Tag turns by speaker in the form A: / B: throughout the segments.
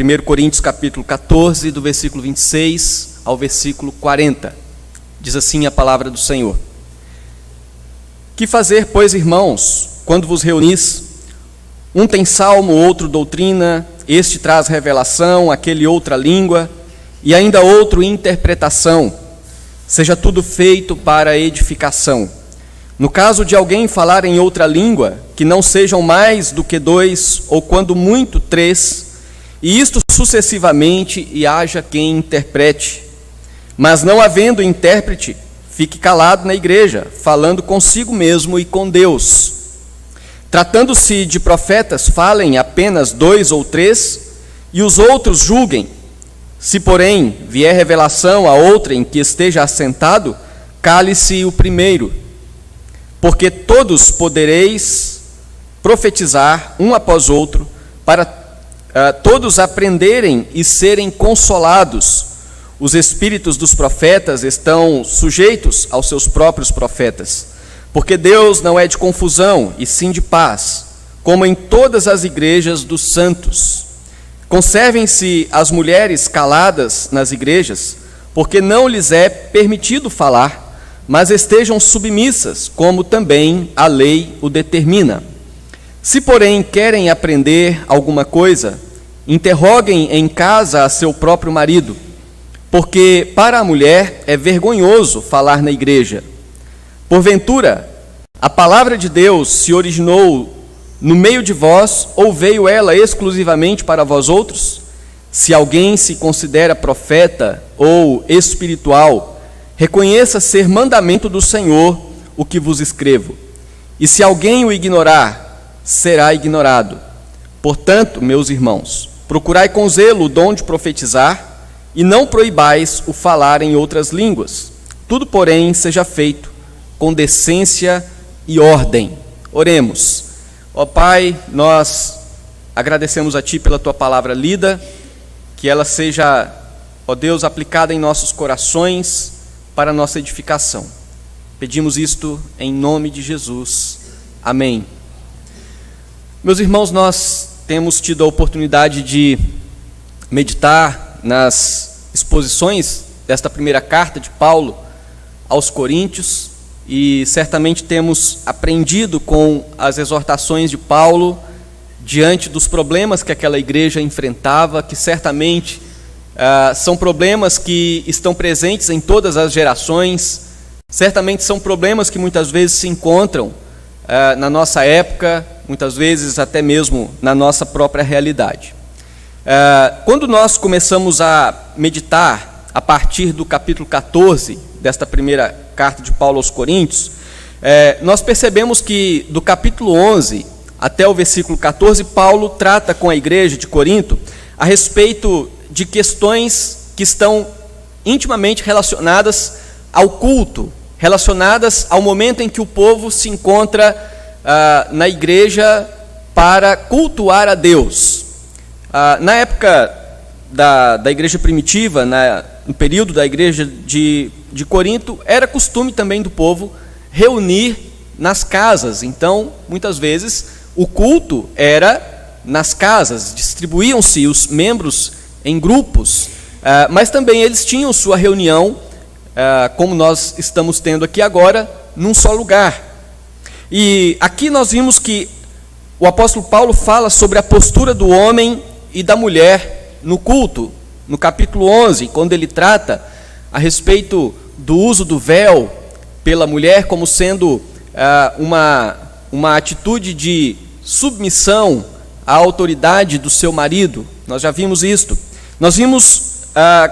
A: 1 Coríntios capítulo 14, do versículo 26 ao versículo 40. Diz assim a palavra do Senhor: Que fazer, pois, irmãos, quando vos reunis? Um tem salmo, outro doutrina, este traz revelação, aquele outra língua, e ainda outro interpretação. Seja tudo feito para edificação. No caso de alguém falar em outra língua, que não sejam mais do que 2, ou quando muito 3, e isto sucessivamente, e haja quem interprete. Mas não havendo intérprete, fique calado na igreja, falando consigo mesmo e com Deus. Tratando-se de profetas, falem apenas 2 ou 3, e os outros julguem. Se, porém, vier revelação a outrem que esteja assentado, cale-se o primeiro. Porque todos podereis profetizar um após outro, para todos aprenderem e serem consolados. Os espíritos dos profetas estão sujeitos aos seus próprios profetas. Porque Deus não é de confusão, e sim de paz, como em todas as igrejas dos santos. Conservem-se as mulheres caladas nas igrejas, porque não lhes é permitido falar, mas estejam submissas, como também a lei o determina. Se, porém, querem aprender alguma coisa, interroguem em casa a seu próprio marido, porque para a mulher é vergonhoso falar na igreja. Porventura, a palavra de Deus se originou no meio de vós, ou veio ela exclusivamente para vós outros? Se alguém se considera profeta ou espiritual, reconheça ser mandamento do Senhor o que vos escrevo. E se alguém o ignorar, será ignorado. Portanto, meus irmãos, procurai com zelo o dom de profetizar, e não proibais o falar em outras línguas. Tudo, porém, seja feito com decência e ordem. Oremos. Ó Pai, nós agradecemos a Ti pela Tua palavra lida, que ela seja, ó Deus, aplicada em nossos corações para a nossa edificação. Pedimos isto em nome de Jesus. Amém. Meus irmãos, nós temos tido a oportunidade de meditar nas exposições desta primeira carta de Paulo aos Coríntios, e certamente temos aprendido com as exortações de Paulo diante dos problemas que aquela igreja enfrentava, que certamente são problemas que estão presentes em todas as gerações, certamente são problemas que muitas vezes se encontram na nossa época, muitas vezes até mesmo na nossa própria realidade. Quando nós começamos a meditar a partir do capítulo 14 desta primeira carta de Paulo aos Coríntios, nós percebemos que do capítulo 11 até o versículo 14, Paulo trata com a igreja de Corinto a respeito de questões que estão intimamente relacionadas ao culto, relacionadas ao momento em que o povo se encontra na igreja para cultuar a Deus. Na época da igreja primitiva, no período da igreja de Corinto, era costume também do povo reunir nas casas. Então, muitas vezes, o culto era nas casas, distribuíam-se os membros em grupos, mas também eles tinham sua reunião, como nós estamos tendo aqui agora, num só lugar. E aqui nós vimos que o apóstolo Paulo fala sobre a postura do homem e da mulher no culto, no capítulo 11, quando ele trata a respeito do uso do véu pela mulher como sendo uma atitude de submissão à autoridade do seu marido. Nós já vimos isto. Nós vimos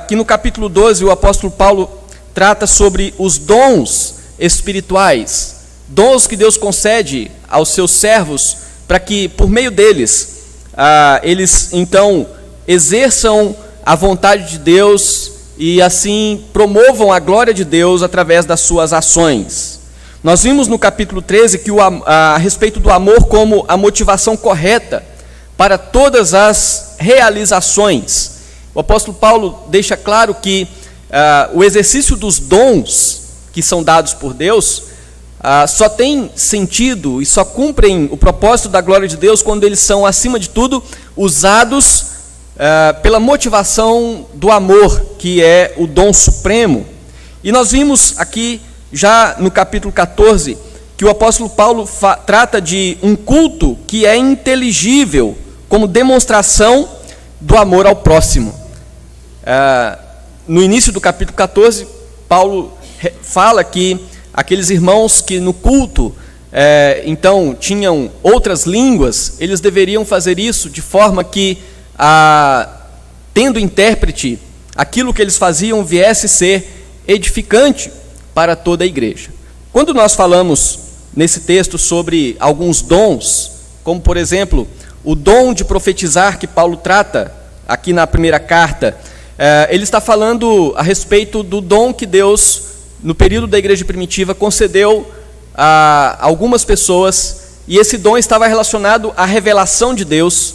A: que no capítulo 12 o apóstolo Paulo trata sobre os dons espirituais, dons que Deus concede aos seus servos para que por meio deles eles então exerçam a vontade de Deus e assim promovam a glória de Deus através das suas ações. Nós vimos no capítulo 13 que a respeito do amor como a motivação correta para todas as realizações. O apóstolo Paulo deixa claro que o exercício dos dons que são dados por Deus só tem sentido e só cumprem o propósito da glória de Deus quando eles são, acima de tudo, usados pela motivação do amor, que é o dom supremo. E nós vimos aqui, já no capítulo 14, que o apóstolo Paulo trata de um culto que é inteligível como demonstração do amor ao próximo. No início do capítulo 14, Paulo fala que aqueles irmãos que no culto então tinham outras línguas, eles deveriam fazer isso de forma que, tendo intérprete, aquilo que eles faziam viesse ser edificante para toda a igreja. Quando nós falamos nesse texto sobre alguns dons, como por exemplo o dom de profetizar que Paulo trata aqui na primeira carta, ele está falando a respeito do dom que Deus, no período da igreja primitiva, concedeu a algumas pessoas, e esse dom estava relacionado à revelação de Deus,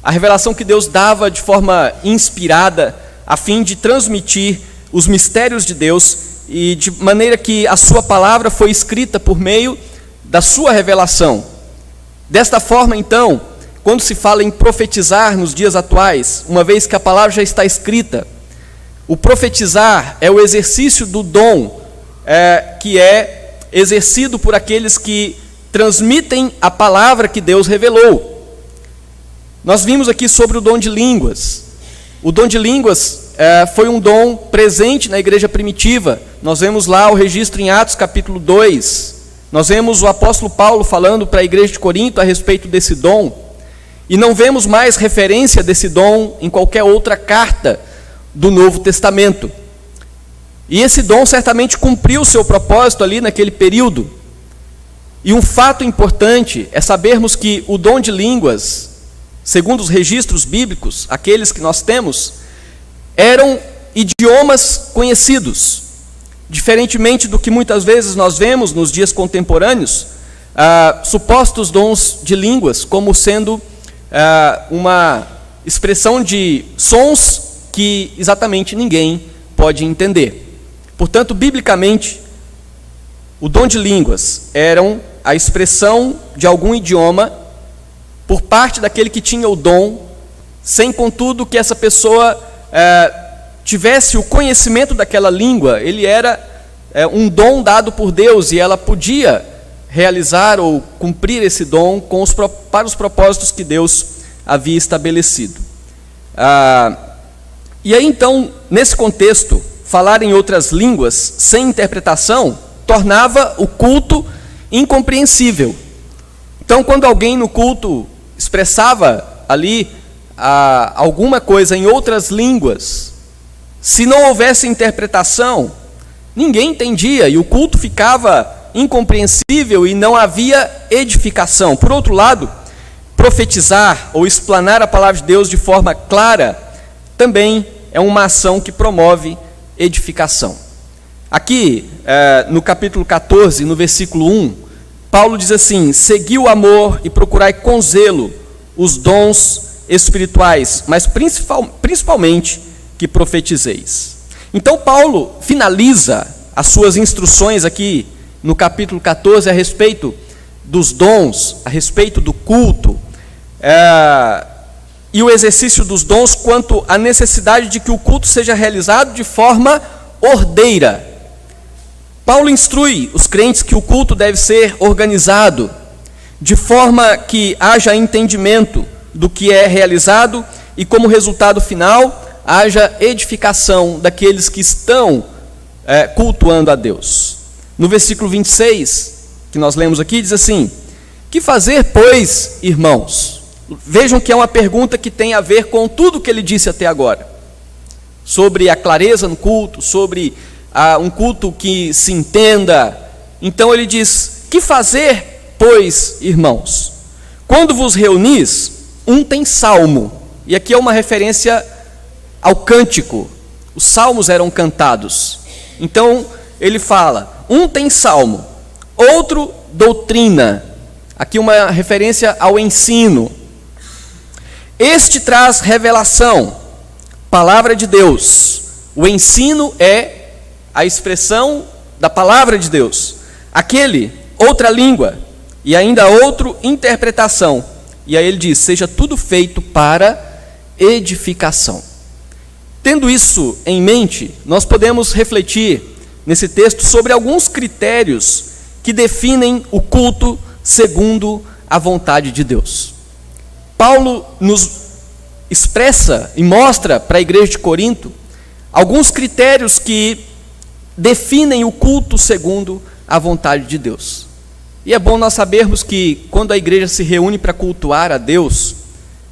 A: a revelação que Deus dava de forma inspirada, a fim de transmitir os mistérios de Deus, e de maneira que a sua palavra foi escrita por meio da sua revelação. Desta forma, então, quando se fala em profetizar nos dias atuais, uma vez que a palavra já está escrita, o profetizar é o exercício do dom que é exercido por aqueles que transmitem a palavra que Deus revelou. Nós vimos aqui sobre o dom de línguas. O dom de línguas foi um dom presente na igreja primitiva. Nós vemos lá o registro em Atos capítulo 2. Nós vemos o apóstolo Paulo falando para a igreja de Corinto a respeito desse dom. E não vemos mais referência desse dom em qualquer outra carta do Novo Testamento. E esse dom certamente cumpriu o seu propósito ali naquele período. E um fato importante é sabermos que o dom de línguas, segundo os registros bíblicos, aqueles que nós temos, eram idiomas conhecidos. Diferentemente do que muitas vezes nós vemos nos dias contemporâneos, supostos dons de línguas como sendo uma expressão de sons que exatamente ninguém pode entender. Portanto, biblicamente, o dom de línguas eram a expressão de algum idioma por parte daquele que tinha o dom, sem contudo que essa pessoa tivesse o conhecimento daquela língua. Ele era um dom dado por Deus e ela podia realizar ou cumprir esse dom para os propósitos que Deus havia estabelecido. E aí então, nesse contexto, falar em outras línguas sem interpretação tornava o culto incompreensível. Então, quando alguém no culto expressava ali alguma coisa em outras línguas, se não houvesse interpretação, ninguém entendia e o culto ficava incompreensível e não havia edificação. Por outro lado, profetizar ou explanar a palavra de Deus de forma clara também é uma ação que promove edificação. Aqui, no capítulo 14, no versículo 1, Paulo diz assim: segui o amor e procurai com zelo os dons espirituais, mas principalmente que profetizeis. Então Paulo finaliza as suas instruções aqui no capítulo 14 a respeito dos dons, a respeito do culto, e o exercício dos dons, quanto à necessidade de que o culto seja realizado de forma ordeira. Paulo instrui os crentes que o culto deve ser organizado de forma que haja entendimento do que é realizado e, como resultado final, haja edificação daqueles que estão cultuando a Deus. No versículo 26, que nós lemos aqui, diz assim: que fazer, pois, irmãos? Vejam que é uma pergunta que tem a ver com tudo que ele disse até agora, sobre a clareza no culto, sobre um culto que se entenda. Então ele diz: que fazer, pois, irmãos? Quando vos reunis, um tem salmo, e aqui é uma referência ao cântico. Os salmos eram cantados. Então ele fala: um tem salmo, outro doutrina. Aqui uma referência ao ensino. Este traz revelação, palavra de Deus. O ensino é a expressão da palavra de Deus. Aquele, outra língua, e ainda outro, interpretação. E aí ele diz: seja tudo feito para edificação. Tendo isso em mente, nós podemos refletir nesse texto sobre alguns critérios que definem o culto segundo a vontade de Deus. Paulo nos expressa e mostra para a igreja de Corinto alguns critérios que definem o culto segundo a vontade de Deus. E é bom nós sabermos que quando a igreja se reúne para cultuar a Deus,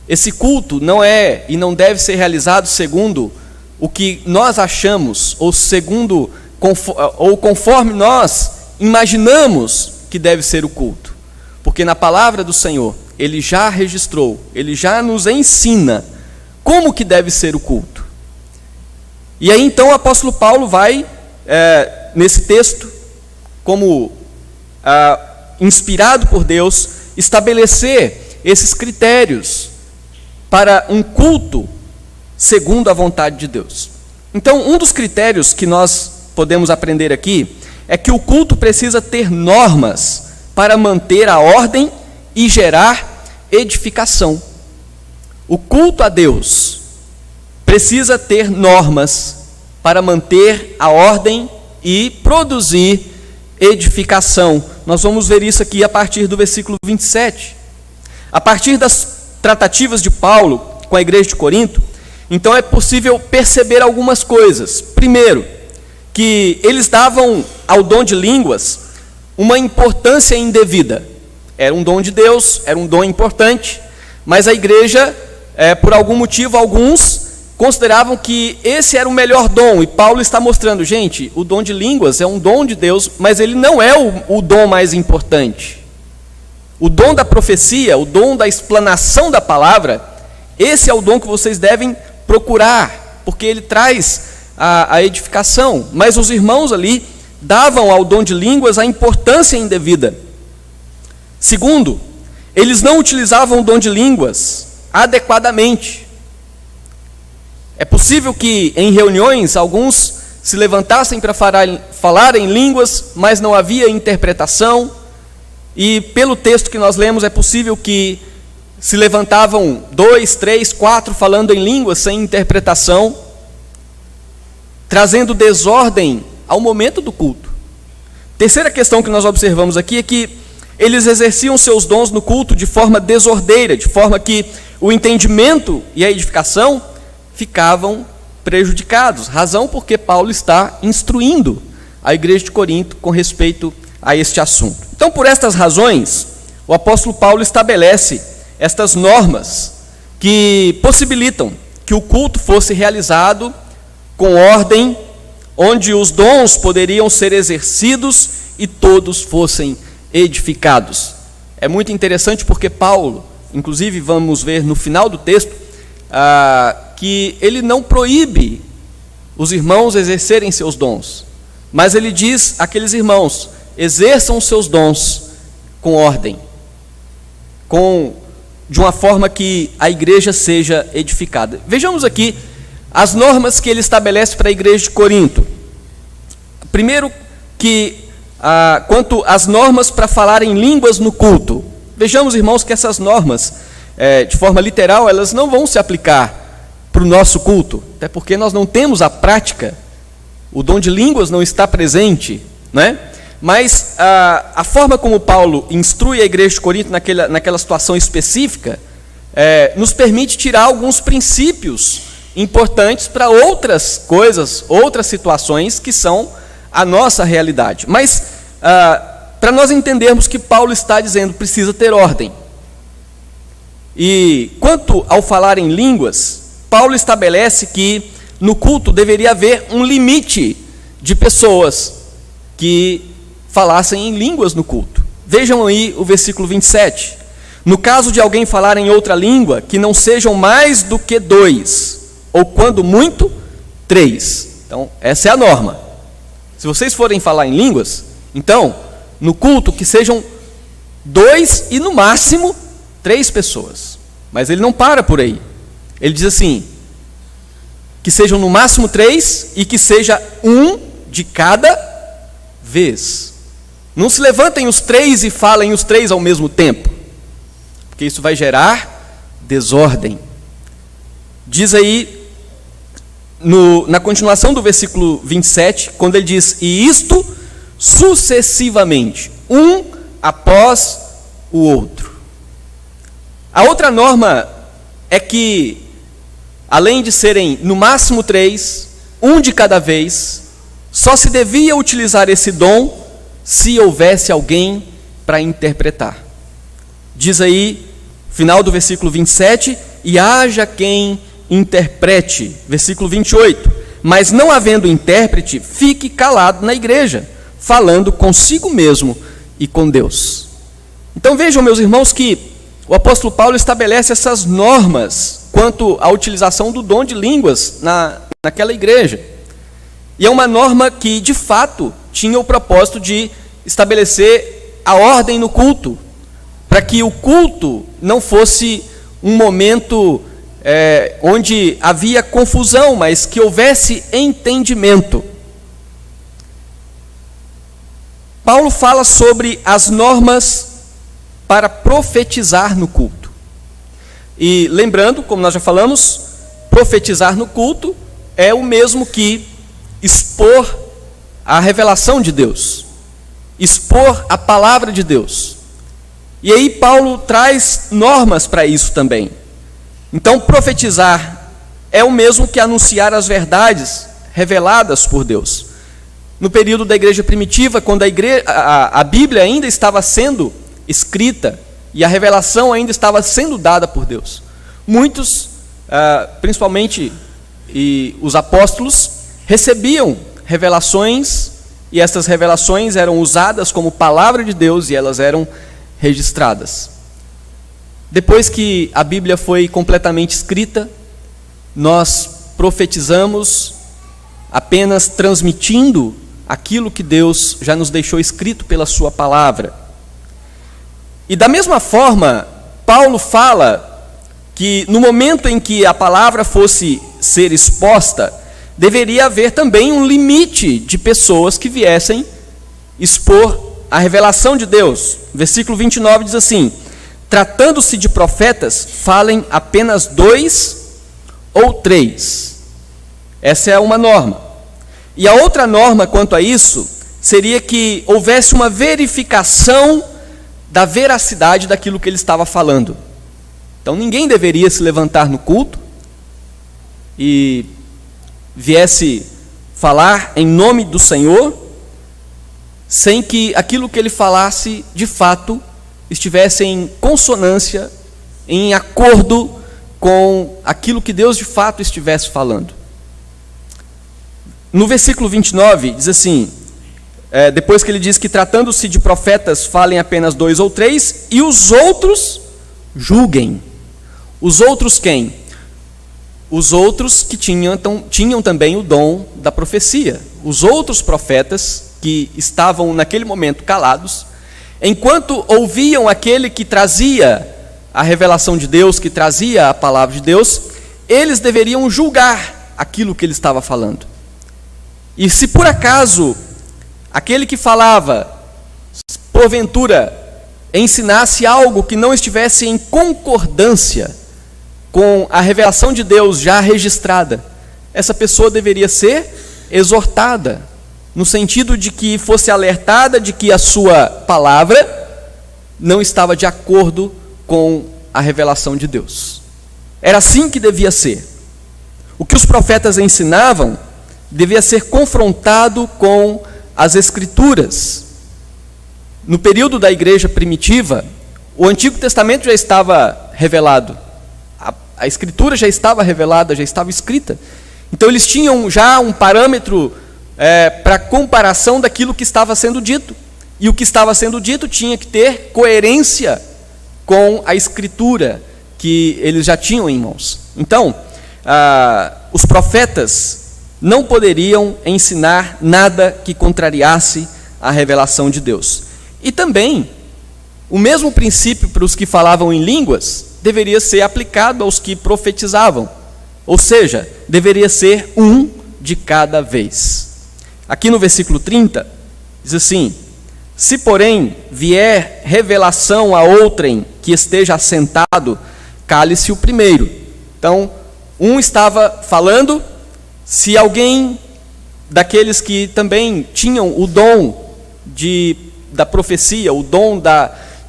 A: esse culto não é e não deve ser realizado segundo o que nós achamos, ou conforme nós imaginamos que deve ser o culto. Porque na palavra do Senhor, Ele já registrou, Ele já nos ensina como que deve ser o culto. E aí então o apóstolo Paulo vai, nesse texto, como inspirado por Deus, estabelecer esses critérios para um culto segundo a vontade de Deus. Então, um dos critérios que nós podemos aprender aqui é que o culto precisa ter normas para manter a ordem e gerar edificação. O culto a Deus precisa ter normas para manter a ordem e produzir edificação. Nós vamos ver isso aqui a partir do versículo 27. A partir das tratativas de Paulo com a igreja de Corinto, então é possível perceber algumas coisas. Primeiro, que eles davam ao dom de línguas uma importância indevida. Era um dom de Deus, era um dom importante, mas a igreja, por algum motivo, alguns consideravam que esse era o melhor dom, e Paulo está mostrando, gente, o dom de línguas é um dom de Deus, mas ele não é o dom mais importante. O dom da profecia, o dom da explanação da palavra, esse é o dom que vocês devem procurar, porque ele traz a edificação. Mas os irmãos ali davam ao dom de línguas a importância indevida. Segundo, eles não utilizavam o dom de línguas adequadamente. É possível que em reuniões alguns se levantassem para falar em línguas, mas não havia interpretação. E pelo texto que nós lemos, é possível que se levantavam 2, 3, 4 falando em línguas sem interpretação, trazendo desordem ao momento do culto. Terceira questão que nós observamos aqui é que eles exerciam seus dons no culto de forma desordeira, de forma que o entendimento e a edificação ficavam prejudicados, razão porque Paulo está instruindo a igreja de Corinto com respeito a este assunto. Então, por estas razões, o apóstolo Paulo estabelece estas normas que possibilitam que o culto fosse realizado com ordem, onde os dons poderiam ser exercidos e todos fossem edificados. É muito interessante porque Paulo, inclusive vamos ver no final do texto, que ele não proíbe os irmãos exercerem seus dons, mas ele diz àqueles irmãos: exerçam os seus dons com ordem, de uma forma que a igreja seja edificada. Vejamos aqui as normas que ele estabelece para a igreja de Corinto. Primeiro, quanto às normas para falar em línguas no culto. Vejamos, irmãos, que essas normas, de forma literal, elas não vão se aplicar para o nosso culto, até porque nós não temos a prática, o dom de línguas não está presente, né? Mas a forma como Paulo instrui a igreja de Corinto naquela situação específica, nos permite tirar alguns princípios importantes para outras coisas, outras situações que são a nossa realidade. Mas, para nós entendermos que Paulo está dizendo, precisa ter ordem. E quanto ao falar em línguas, Paulo estabelece que no culto deveria haver um limite de pessoas que falassem em línguas no culto. Vejam aí o versículo 27. No caso de alguém falar em outra língua, que não sejam mais do que 2, ou quando muito, 3. Então, essa é a norma. Se vocês forem falar em línguas, então, no culto, que sejam 2 e no máximo 3 pessoas. Mas ele não para por aí. Ele diz assim, que sejam no máximo 3 e que seja um de cada vez. Não se levantem os 3 e falem os 3 ao mesmo tempo, porque isso vai gerar desordem. Diz aí, na continuação do versículo 27, quando ele diz: e isto sucessivamente, um após o outro. A outra norma é que, além de serem no máximo 3, um de cada vez, só se devia utilizar esse dom se houvesse alguém para interpretar. Diz aí, final do versículo 27, e haja quem interprete. Versículo 28, mas não havendo intérprete, fique calado na igreja, falando consigo mesmo e com Deus. Então vejam, meus irmãos, que o apóstolo Paulo estabelece essas normas quanto à utilização do dom de línguas naquela igreja. E é uma norma que, de fato, tinha o propósito de estabelecer a ordem no culto, para que o culto não fosse um momento onde havia confusão, mas que houvesse entendimento. Paulo fala sobre as normas para profetizar no culto. E lembrando, como nós já falamos, profetizar no culto é o mesmo que expor a revelação de Deus, expor a palavra de Deus. E aí Paulo traz normas para isso também. Então, profetizar é o mesmo que anunciar as verdades reveladas por Deus. No período da igreja primitiva, quando a Bíblia ainda estava sendo escrita e a revelação ainda estava sendo dada por Deus, muitos, principalmente os apóstolos, recebiam revelações, e essas revelações eram usadas como palavra de Deus e elas eram registradas. Depois que a Bíblia foi completamente escrita, nós profetizamos apenas transmitindo aquilo que Deus já nos deixou escrito pela sua palavra. E da mesma forma, Paulo fala que no momento em que a palavra fosse ser exposta, deveria haver também um limite de pessoas que viessem expor a revelação de Deus. Versículo 29 diz assim: tratando-se de profetas, falem apenas 2 ou 3. Essa é uma norma. E a outra norma quanto a isso seria que houvesse uma verificação da veracidade daquilo que ele estava falando. Então ninguém deveria se levantar no culto e viesse falar em nome do Senhor sem que aquilo que ele falasse de fato estivesse em consonância, em acordo com aquilo que Deus de fato estivesse falando. No versículo 29 diz assim, depois que ele diz que tratando-se de profetas falem apenas 2 ou 3, e os outros julguem. Os outros quem? Os outros que tinham também o dom da profecia. Os outros profetas que estavam naquele momento calados, enquanto ouviam aquele que trazia a revelação de Deus, que trazia a palavra de Deus, eles deveriam julgar aquilo que ele estava falando. E se por acaso aquele que falava, porventura, ensinasse algo que não estivesse em concordância com a revelação de Deus já registrada, essa pessoa deveria ser exortada, no sentido de que fosse alertada de que a sua palavra não estava de acordo com a revelação de Deus. Era assim que devia ser. O que os profetas ensinavam devia ser confrontado com as Escrituras. No período da igreja primitiva, o Antigo Testamento já estava revelado, a Escritura já estava revelada, já estava escrita. Então eles tinham já um parâmetro para comparação daquilo que estava sendo dito. E o que estava sendo dito tinha que ter coerência com a Escritura que eles já tinham em mãos. Então, os profetas não poderiam ensinar nada que contrariasse a revelação de Deus. E também, o mesmo princípio para os que falavam em línguas deveria ser aplicado aos que profetizavam. Ou seja, deveria ser um de cada vez. Aqui no versículo 30, diz assim: se porém vier revelação a outrem que esteja assentado, cale-se o primeiro. Então, Um estava falando, se alguém daqueles que também tinham o dom da profecia, o dom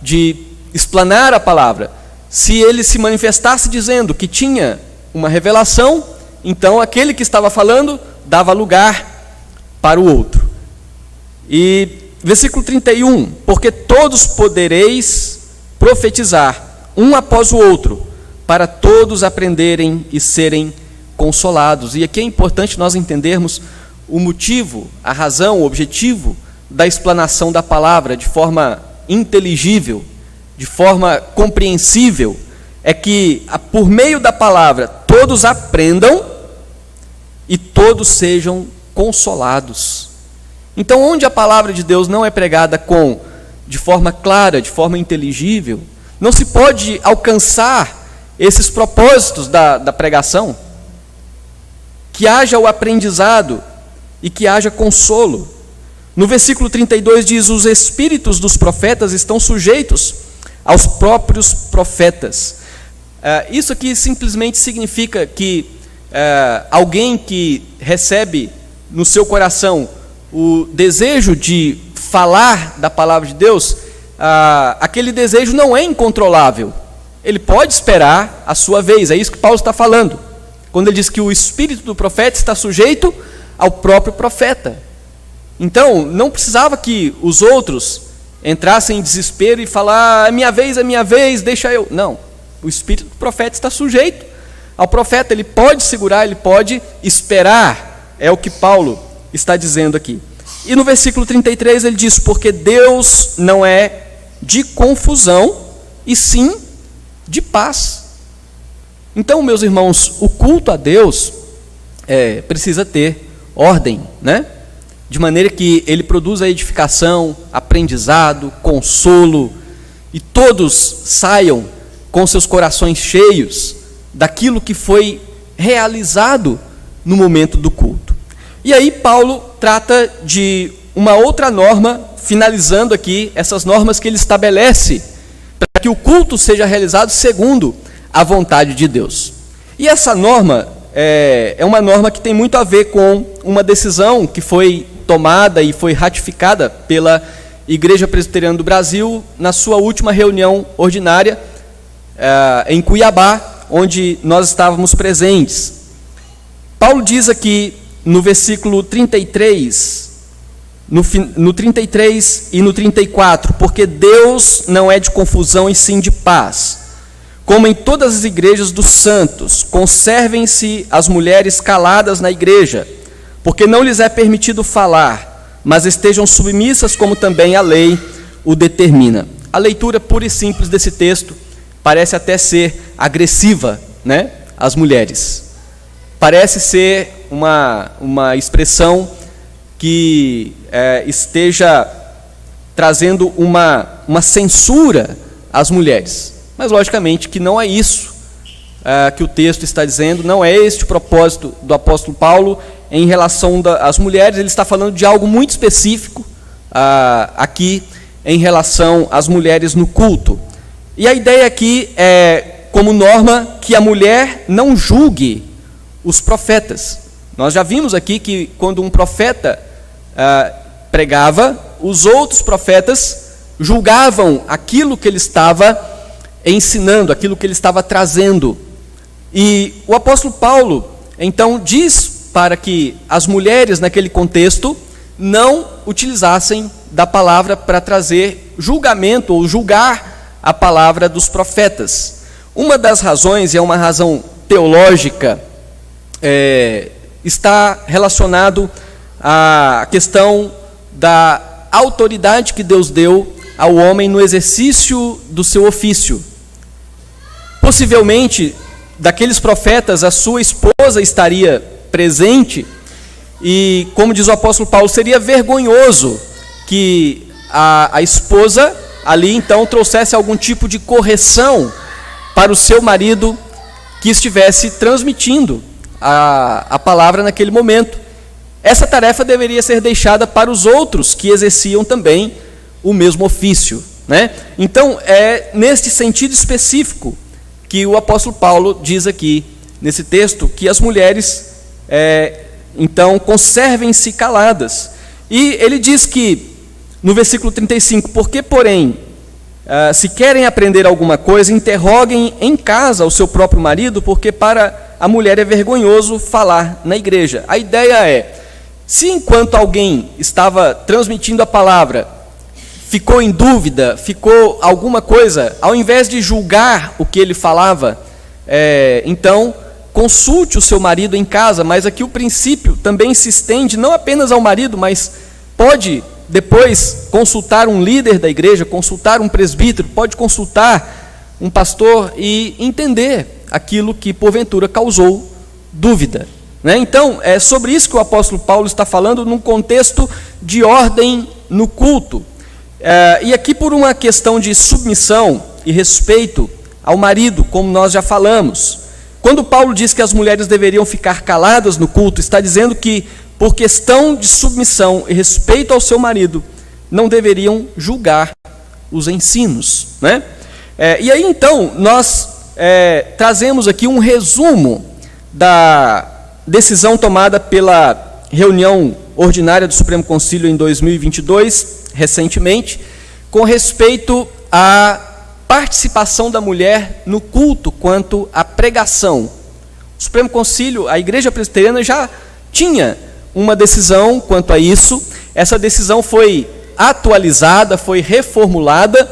A: de explanar a palavra, se ele se manifestasse dizendo que tinha uma revelação, então aquele que estava falando dava lugar para o outro. E versículo 31, porque todos podereis profetizar, um após o outro, para todos aprenderem e serem consolados. E aqui é importante nós entendermos o motivo, a razão, o objetivo da explanação da palavra de forma inteligível, de forma compreensível, é que por meio da palavra todos aprendam e todos sejam consolados. Então, onde a palavra de Deus não é pregada de forma clara, de forma inteligível, não se pode alcançar esses propósitos da pregação. Que haja o aprendizado e que haja consolo. No versículo 32 diz: os espíritos dos profetas estão sujeitos aos próprios profetas. Isso aqui simplesmente significa que alguém que recebe no seu coração o desejo de falar da palavra de Deus, aquele desejo não é incontrolável. Ele pode esperar a sua vez. É isso que Paulo está falando, quando ele diz que o espírito do profeta está sujeito ao próprio profeta. Então, não precisava que os outros entrassem em desespero e falar: é minha vez, deixa eu. Não, o espírito do profeta está sujeito ao profeta. Ele pode segurar, ele pode esperar. É o que Paulo está dizendo aqui. E no versículo 33 ele diz: porque Deus não é de confusão, e sim de paz. Então, meus irmãos, o culto a Deus precisa ter ordem, né? De maneira que ele produza edificação, aprendizado, consolo, e todos saiam com seus corações cheios daquilo que foi realizado no momento do culto. E aí Paulo trata de uma outra norma, finalizando aqui essas normas que ele estabelece para que o culto seja realizado segundo a vontade de Deus. E essa norma é uma norma que tem muito a ver com uma decisão que foi tomada e foi ratificada pela Igreja Presbiteriana do Brasil na sua última reunião ordinária em Cuiabá, onde nós estávamos presentes. Paulo diz aqui no versículo 33, no 33 e no 34, porque Deus não é de confusão e sim de paz, como em todas as igrejas dos santos, conservem-se as mulheres caladas na igreja, porque não lhes é permitido falar, mas estejam submissas como também a lei o determina. A leitura pura e simples desse texto parece até ser agressiva, né, às mulheres. Parece ser uma expressão que esteja trazendo uma censura às mulheres. Mas logicamente que não é isso que o texto está dizendo, não é este o propósito do apóstolo Paulo em relação às mulheres. Ele está falando de algo muito específico aqui em relação às mulheres no culto. E a ideia aqui é, como norma, que a mulher não julgue os profetas. Nós já vimos aqui que quando um profeta pregava, os outros profetas julgavam aquilo que ele estava ensinando, aquilo que ele estava trazendo. E o apóstolo Paulo, então, diz para que as mulheres, naquele contexto, não utilizassem da palavra para trazer julgamento ou julgar a palavra dos profetas. Uma das razões, e é uma razão teológica, está relacionado à questão da autoridade que Deus deu ao homem no exercício do seu ofício. Possivelmente, daqueles profetas, a sua esposa estaria presente, e, como diz o apóstolo Paulo, seria vergonhoso que a esposa ali então trouxesse algum tipo de correção para o seu marido que estivesse transmitindo a palavra naquele momento. Essa tarefa deveria ser deixada para os outros que exerciam também o mesmo ofício, né? Então, é neste sentido específico que o apóstolo Paulo diz aqui nesse texto que as mulheres, então, conservem-se caladas. E ele diz que, no versículo 35, porque, porém, se querem aprender alguma coisa, interroguem em casa o seu próprio marido, porque para a mulher é vergonhoso falar na igreja. A ideia é, se enquanto alguém estava transmitindo a palavra, ficou em dúvida, ficou alguma coisa, ao invés de julgar o que ele falava, então consulte o seu marido em casa. Mas aqui o princípio também se estende não apenas ao marido, mas pode depois consultar um líder da igreja, consultar um presbítero, pode consultar um pastor e entender aquilo que porventura causou dúvida, né? Então, é sobre isso que o apóstolo Paulo está falando, num contexto de ordem no culto. E aqui, por uma questão de submissão e respeito ao marido, como nós já falamos. Quando Paulo diz que as mulheres deveriam ficar caladas no culto, está dizendo que, por questão de submissão e respeito ao seu marido, não deveriam julgar os ensinos, né? E aí, então, nós trazemos aqui um resumo da decisão tomada pela reunião ordinária do Supremo Concílio em 2022, recentemente, com respeito à participação da mulher no culto quanto à pregação. O Supremo Concílio, a Igreja Presbiteriana já tinha uma decisão quanto a isso. Essa decisão foi atualizada, foi reformulada,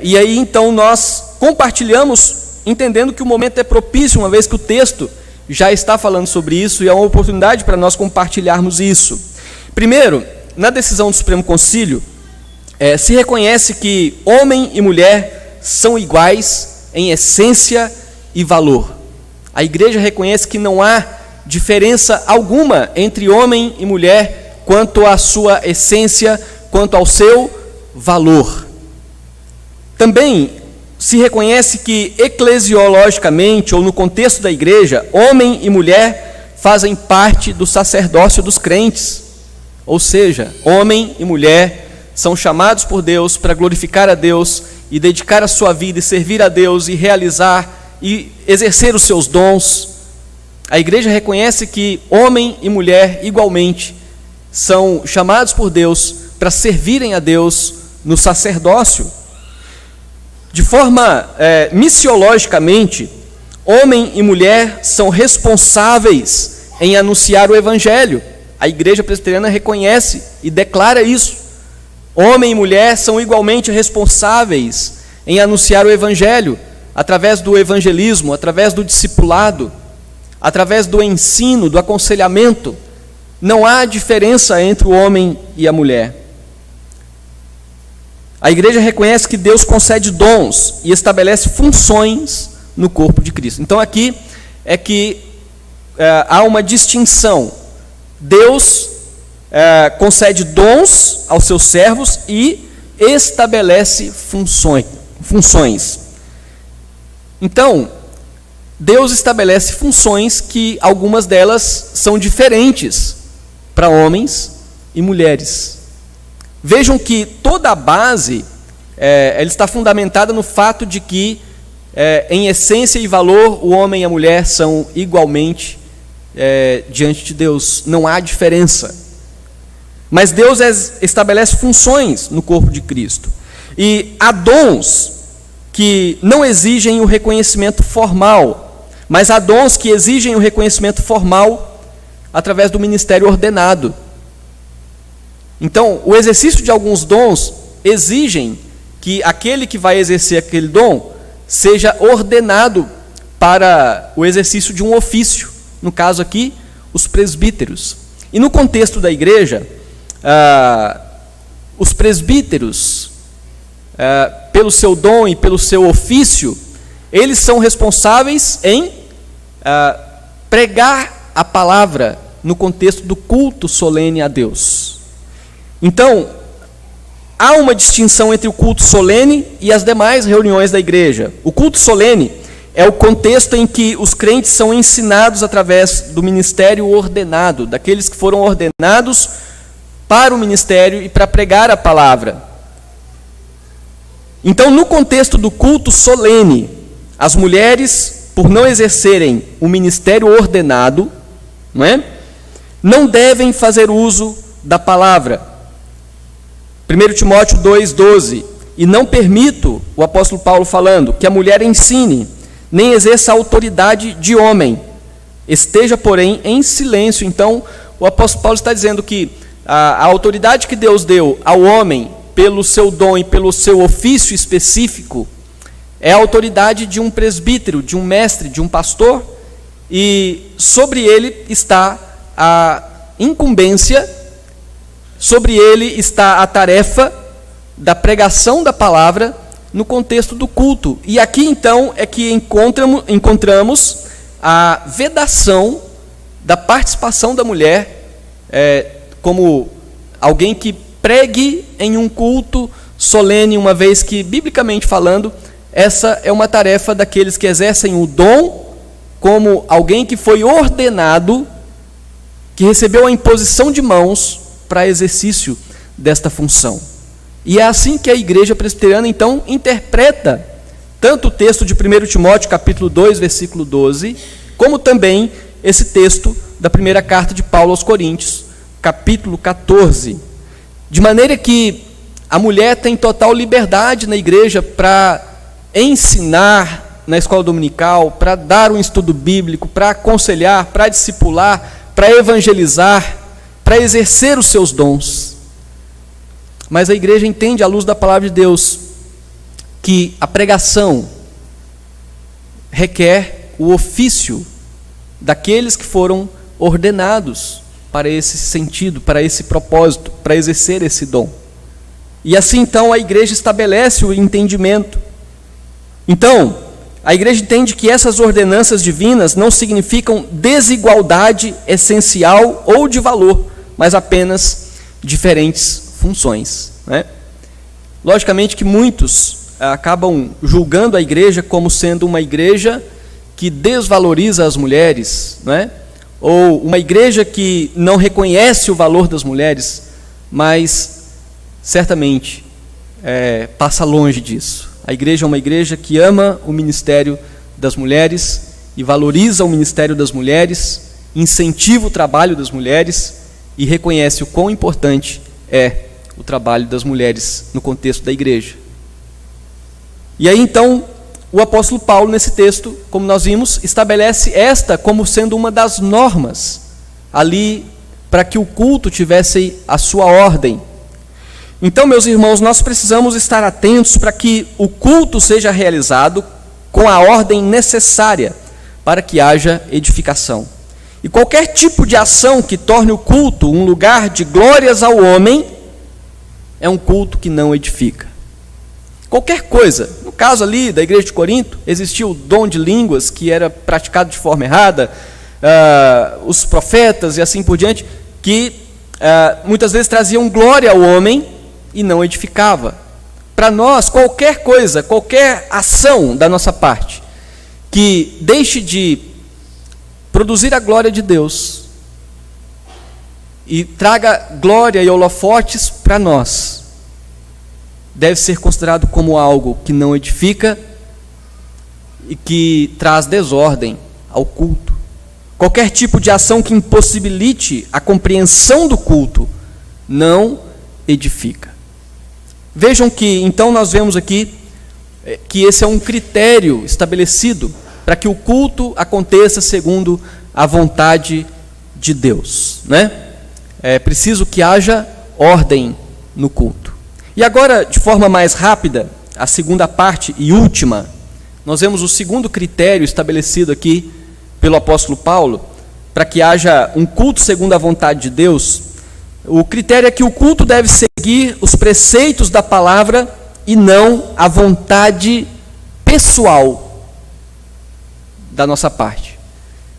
A: e aí então nós compartilhamos, entendendo que o momento é propício, uma vez que o texto já está falando sobre isso, e é uma oportunidade para nós compartilharmos isso. Primeiro, na decisão do Supremo Concílio, se reconhece que homem e mulher são iguais em essência e valor. A igreja reconhece que não há diferença alguma entre homem e mulher quanto à sua essência, quanto ao seu valor. Também se reconhece que eclesiologicamente, ou no contexto da igreja, homem e mulher fazem parte do sacerdócio dos crentes. Ou seja, homem e mulher são chamados por Deus para glorificar a Deus e dedicar a sua vida e servir a Deus e realizar e exercer os seus dons. A igreja reconhece que homem e mulher igualmente são chamados por Deus para servirem a Deus no sacerdócio. De forma missiologicamente, homem e mulher são responsáveis em anunciar o Evangelho. A Igreja Presbiteriana reconhece e declara isso. Homem e mulher são igualmente responsáveis em anunciar o Evangelho, através do evangelismo, através do discipulado, através do ensino, do aconselhamento. Não há diferença entre o homem e a mulher. A igreja reconhece que Deus concede dons e estabelece funções no corpo de Cristo. Então aqui é que há uma distinção. Deus concede dons aos seus servos e estabelece funções. Então, Deus estabelece funções que algumas delas são diferentes para homens e mulheres. Vejam que toda a base ela está fundamentada no fato de que, em essência e valor, o homem e a mulher são igualmente diante de Deus. Não há diferença. Mas Deus estabelece funções no corpo de Cristo. E há dons que não exigem o reconhecimento formal, mas há dons que exigem o reconhecimento formal através do ministério ordenado. Então, o exercício de alguns dons exigem que aquele que vai exercer aquele dom seja ordenado para o exercício de um ofício, no caso aqui, os presbíteros. E no contexto da igreja, os presbíteros, pelo seu dom e pelo seu ofício, eles são responsáveis em pregar a palavra no contexto do culto solene a Deus. Então, há uma distinção entre o culto solene e as demais reuniões da igreja. O culto solene é o contexto em que os crentes são ensinados através do ministério ordenado, daqueles que foram ordenados para o ministério e para pregar a palavra. Então, no contexto do culto solene, as mulheres por não exercerem o ministério ordenado, não devem fazer uso da palavra. 1 Timóteo 2,12, e não permito, o apóstolo Paulo falando, que a mulher ensine, nem exerça a autoridade de homem, esteja, porém, em silêncio. Então, o apóstolo Paulo está dizendo que a autoridade que Deus deu ao homem, pelo seu dom e pelo seu ofício específico, é a autoridade de um presbítero, de um mestre, de um pastor, e sobre ele está a incumbência, sobre ele está a tarefa da pregação da palavra no contexto do culto. E aqui então é que encontramos a vedação da participação da mulher como alguém que pregue em um culto solene, uma vez que, biblicamente falando, essa é uma tarefa daqueles que exercem o dom como alguém que foi ordenado, que recebeu a imposição de mãos para exercício desta função. E é assim que a igreja presbiteriana, então, interpreta tanto o texto de 1 Timóteo, capítulo 2, versículo 12, como também esse texto da primeira carta de Paulo aos Coríntios, capítulo 14. De maneira que a mulher tem total liberdade na igreja para ensinar na escola dominical, para dar um estudo bíblico, para aconselhar, para discipular, para evangelizar, para exercer os seus dons. Mas a igreja entende, à luz da palavra de Deus, que a pregação requer o ofício daqueles que foram ordenados para esse sentido, para esse propósito, para exercer esse dom. E assim então a igreja estabelece o entendimento. Então, a igreja entende que essas ordenanças divinas não significam desigualdade essencial ou de valor, mas apenas diferentes funções. Logicamente que muitos acabam julgando a igreja como sendo uma igreja que desvaloriza as mulheres, ou uma igreja que não reconhece o valor das mulheres, mas certamente passa longe disso. A igreja é uma igreja que ama o ministério das mulheres e valoriza o ministério das mulheres, incentiva o trabalho das mulheres e reconhece o quão importante é o trabalho das mulheres no contexto da igreja. E aí então, o apóstolo Paulo, nesse texto, como nós vimos, estabelece esta como sendo uma das normas ali para que o culto tivesse a sua ordem. Então, meus irmãos, nós precisamos estar atentos para que o culto seja realizado com a ordem necessária para que haja edificação. E qualquer tipo de ação que torne o culto um lugar de glórias ao homem é um culto que não edifica. Qualquer coisa, no caso ali da igreja de Corinto, existia o dom de línguas que era praticado de forma errada, os profetas e assim por diante, que muitas vezes traziam glória ao homem e não edificava. Para nós, qualquer coisa, qualquer ação da nossa parte que deixe de produzir a glória de Deus e traga glória e holofotes para nós, deve ser considerado como algo que não edifica e que traz desordem ao culto. Qualquer tipo de ação que impossibilite a compreensão do culto não edifica. Vejam que, então, nós vemos aqui que esse é um critério estabelecido para que o culto aconteça segundo a vontade de Deus, É preciso que haja ordem no culto. E agora, de forma mais rápida, a segunda parte e última, nós vemos o segundo critério estabelecido aqui pelo apóstolo Paulo, para que haja um culto segundo a vontade de Deus. O critério é que o culto deve seguir os preceitos da palavra e não a vontade pessoal da nossa parte.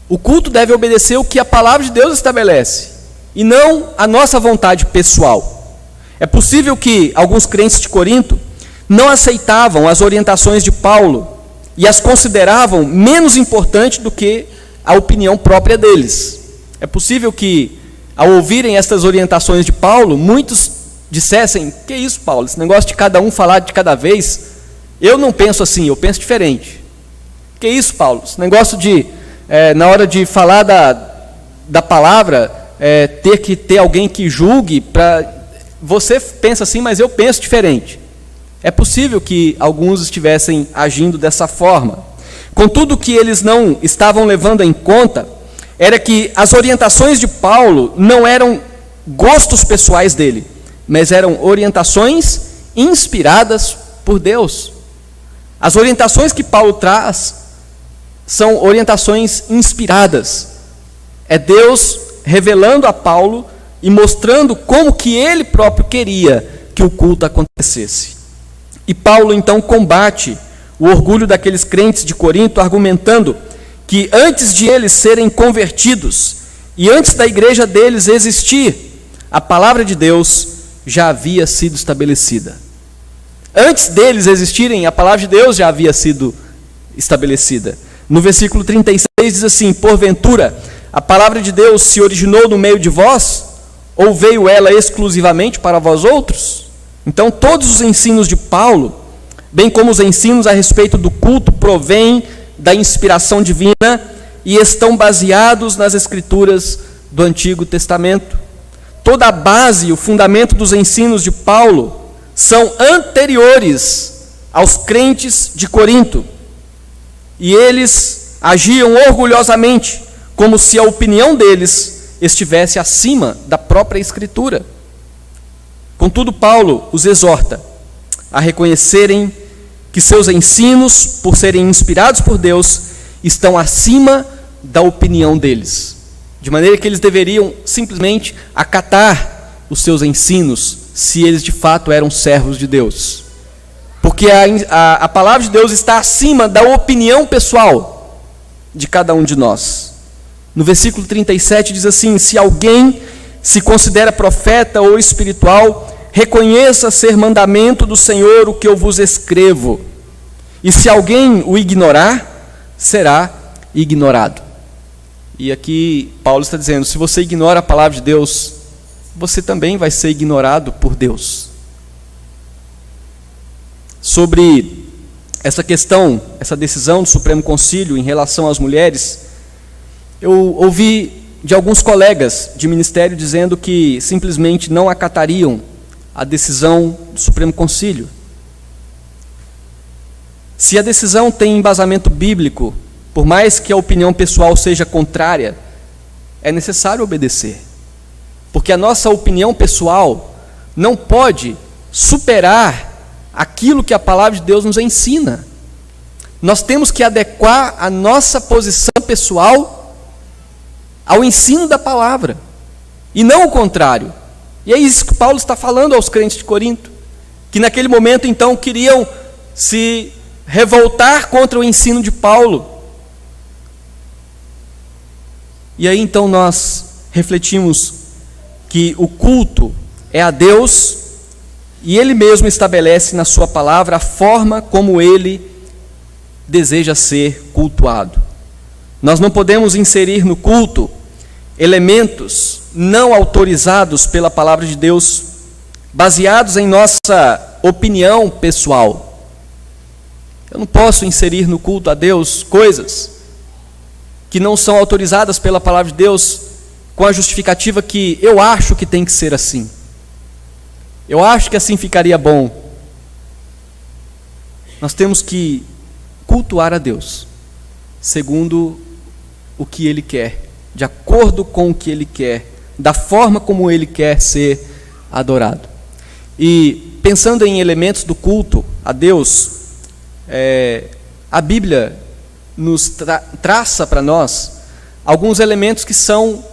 A: O culto deve obedecer o que a palavra de Deus estabelece e não a nossa vontade pessoal. É possível que alguns crentes de Corinto não aceitavam as orientações de Paulo e as consideravam menos importantes do que a opinião própria deles. É possível que, ao ouvirem estas orientações de Paulo, muitos dissessem: que isso, Paulo, esse negócio de cada um falar de cada vez, eu não penso assim, eu penso diferente. Que isso, Paulo? Esse negócio de, na hora de falar da palavra, ter que ter alguém que julgue, você pensa assim, mas eu penso diferente. É possível que alguns estivessem agindo dessa forma. Contudo, o que eles não estavam levando em conta era que as orientações de Paulo não eram gostos pessoais dele, mas eram orientações inspiradas por Deus. As orientações que Paulo traz são orientações inspiradas. É Deus revelando a Paulo e mostrando como que ele próprio queria que o culto acontecesse. E Paulo então combate o orgulho daqueles crentes de Corinto, argumentando que antes de eles serem convertidos e antes da igreja deles existir, a palavra de Deus já havia sido estabelecida. Antes deles existirem, a palavra de Deus já havia sido estabelecida. No versículo 36 diz assim: porventura, a palavra de Deus se originou no meio de vós, ou veio ela exclusivamente para vós outros? Então todos os ensinos de Paulo, bem como os ensinos a respeito do culto, provêm da inspiração divina e estão baseados nas escrituras do Antigo Testamento. Toda a base e o fundamento dos ensinos de Paulo são anteriores aos crentes de Corinto. E eles agiam orgulhosamente, como se a opinião deles estivesse acima da própria Escritura. Contudo, Paulo os exorta a reconhecerem que seus ensinos, por serem inspirados por Deus, estão acima da opinião deles. De maneira que eles deveriam simplesmente acatar os seus ensinos, se eles de fato eram servos de Deus. Porque a palavra de Deus está acima da opinião pessoal de cada um de nós. No versículo 37 diz assim: se alguém se considera profeta ou espiritual, reconheça ser mandamento do Senhor o que eu vos escrevo. E se alguém o ignorar, será ignorado. E aqui Paulo está dizendo: se você ignora a palavra de Deus, você também vai ser ignorado por Deus. Sobre essa questão, essa decisão do Supremo Concílio em relação às mulheres, eu ouvi de alguns colegas de ministério dizendo que simplesmente não acatariam a decisão do Supremo Concílio. Se a decisão tem embasamento bíblico, por mais que a opinião pessoal seja contrária, é necessário obedecer. Porque a nossa opinião pessoal não pode superar aquilo que a palavra de Deus nos ensina. Nós temos que adequar a nossa posição pessoal ao ensino da palavra, e não o contrário. E é isso que Paulo está falando aos crentes de Corinto, que naquele momento então queriam se revoltar contra o ensino de Paulo. E aí então nós refletimos que o culto é a Deus, e Ele mesmo estabelece na sua palavra a forma como Ele deseja ser cultuado. Nós não podemos inserir no culto elementos não autorizados pela palavra de Deus, baseados em nossa opinião pessoal. Eu não posso inserir no culto a Deus coisas que não são autorizadas pela palavra de Deus, com a justificativa que eu acho que tem que ser assim. Eu acho que assim ficaria bom. Nós temos que cultuar a Deus segundo o que Ele quer, de acordo com o que Ele quer, da forma como Ele quer ser adorado. E pensando em elementos do culto a Deus, a Bíblia nos traça para nós alguns elementos que são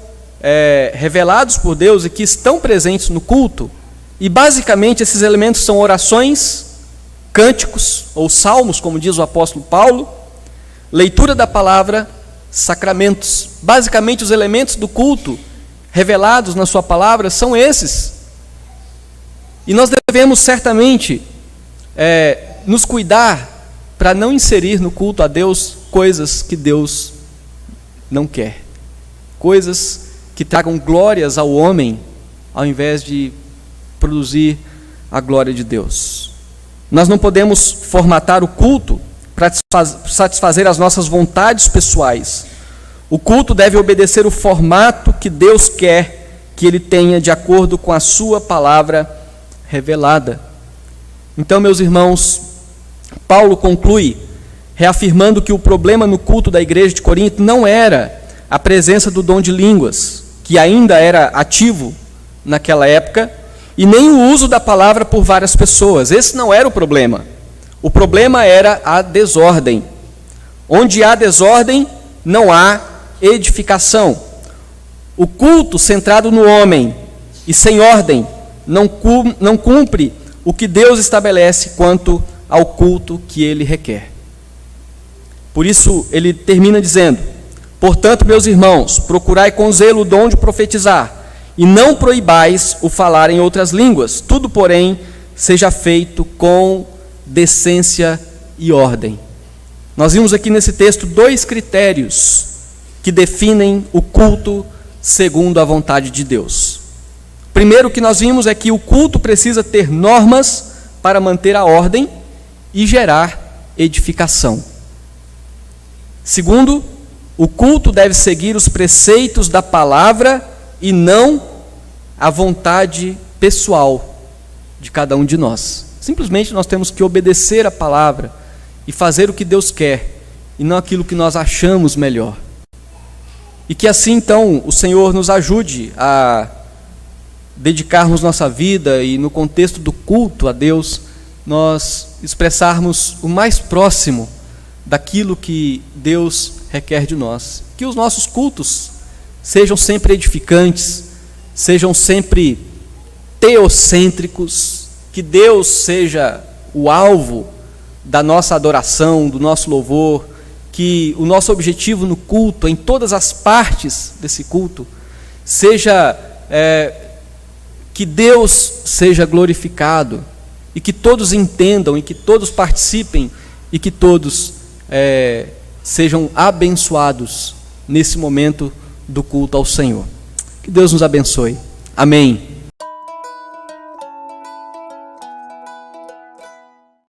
A: revelados por Deus e que estão presentes no culto. E basicamente esses elementos são orações, cânticos ou salmos, como diz o apóstolo Paulo, leitura da palavra, sacramentos. Basicamente os elementos do culto revelados na sua palavra são esses. E nós devemos certamente nos cuidar para não inserir no culto a Deus coisas que Deus não quer, coisas que tragam glórias ao homem ao invés de produzir a glória de Deus. Nós não podemos formatar o culto satisfazer as nossas vontades pessoais. O culto deve obedecer o formato que Deus quer que ele tenha de acordo com a sua palavra revelada. Então, meus irmãos, Paulo conclui reafirmando que o problema no culto da igreja de Corinto não era a presença do dom de línguas, que ainda era ativo naquela época, e nem o uso da palavra por várias pessoas. Esse não era o problema. O problema era a desordem. Onde há desordem, não há edificação. O culto centrado no homem e sem ordem não cumpre o que Deus estabelece quanto ao culto que ele requer. Por isso ele termina dizendo: portanto, meus irmãos, procurai com zelo o dom de profetizar, e não proibais o falar em outras línguas. Tudo, porém, seja feito com decência e ordem. Nós vimos aqui nesse texto 2 critérios que definem o culto segundo a vontade de Deus. Primeiro que nós vimos é que o culto precisa ter normas para manter a ordem e gerar edificação. Segundo, o culto deve seguir os preceitos da palavra e não a vontade pessoal de cada um de nós. Simplesmente nós temos que obedecer a palavra e fazer o que Deus quer e não aquilo que nós achamos melhor. E que assim então o Senhor nos ajude a dedicarmos nossa vida e no contexto do culto a Deus, nós expressarmos o mais próximo daquilo que Deus requer de nós. Que os nossos cultos sejam sempre edificantes, sejam sempre teocêntricos, que Deus seja o alvo da nossa adoração, do nosso louvor, que o nosso objetivo no culto, em todas as partes desse culto, seja que Deus seja glorificado, e que todos entendam, e que todos participem, e que todos sejam abençoados nesse momento do culto ao Senhor. Que Deus nos abençoe. Amém.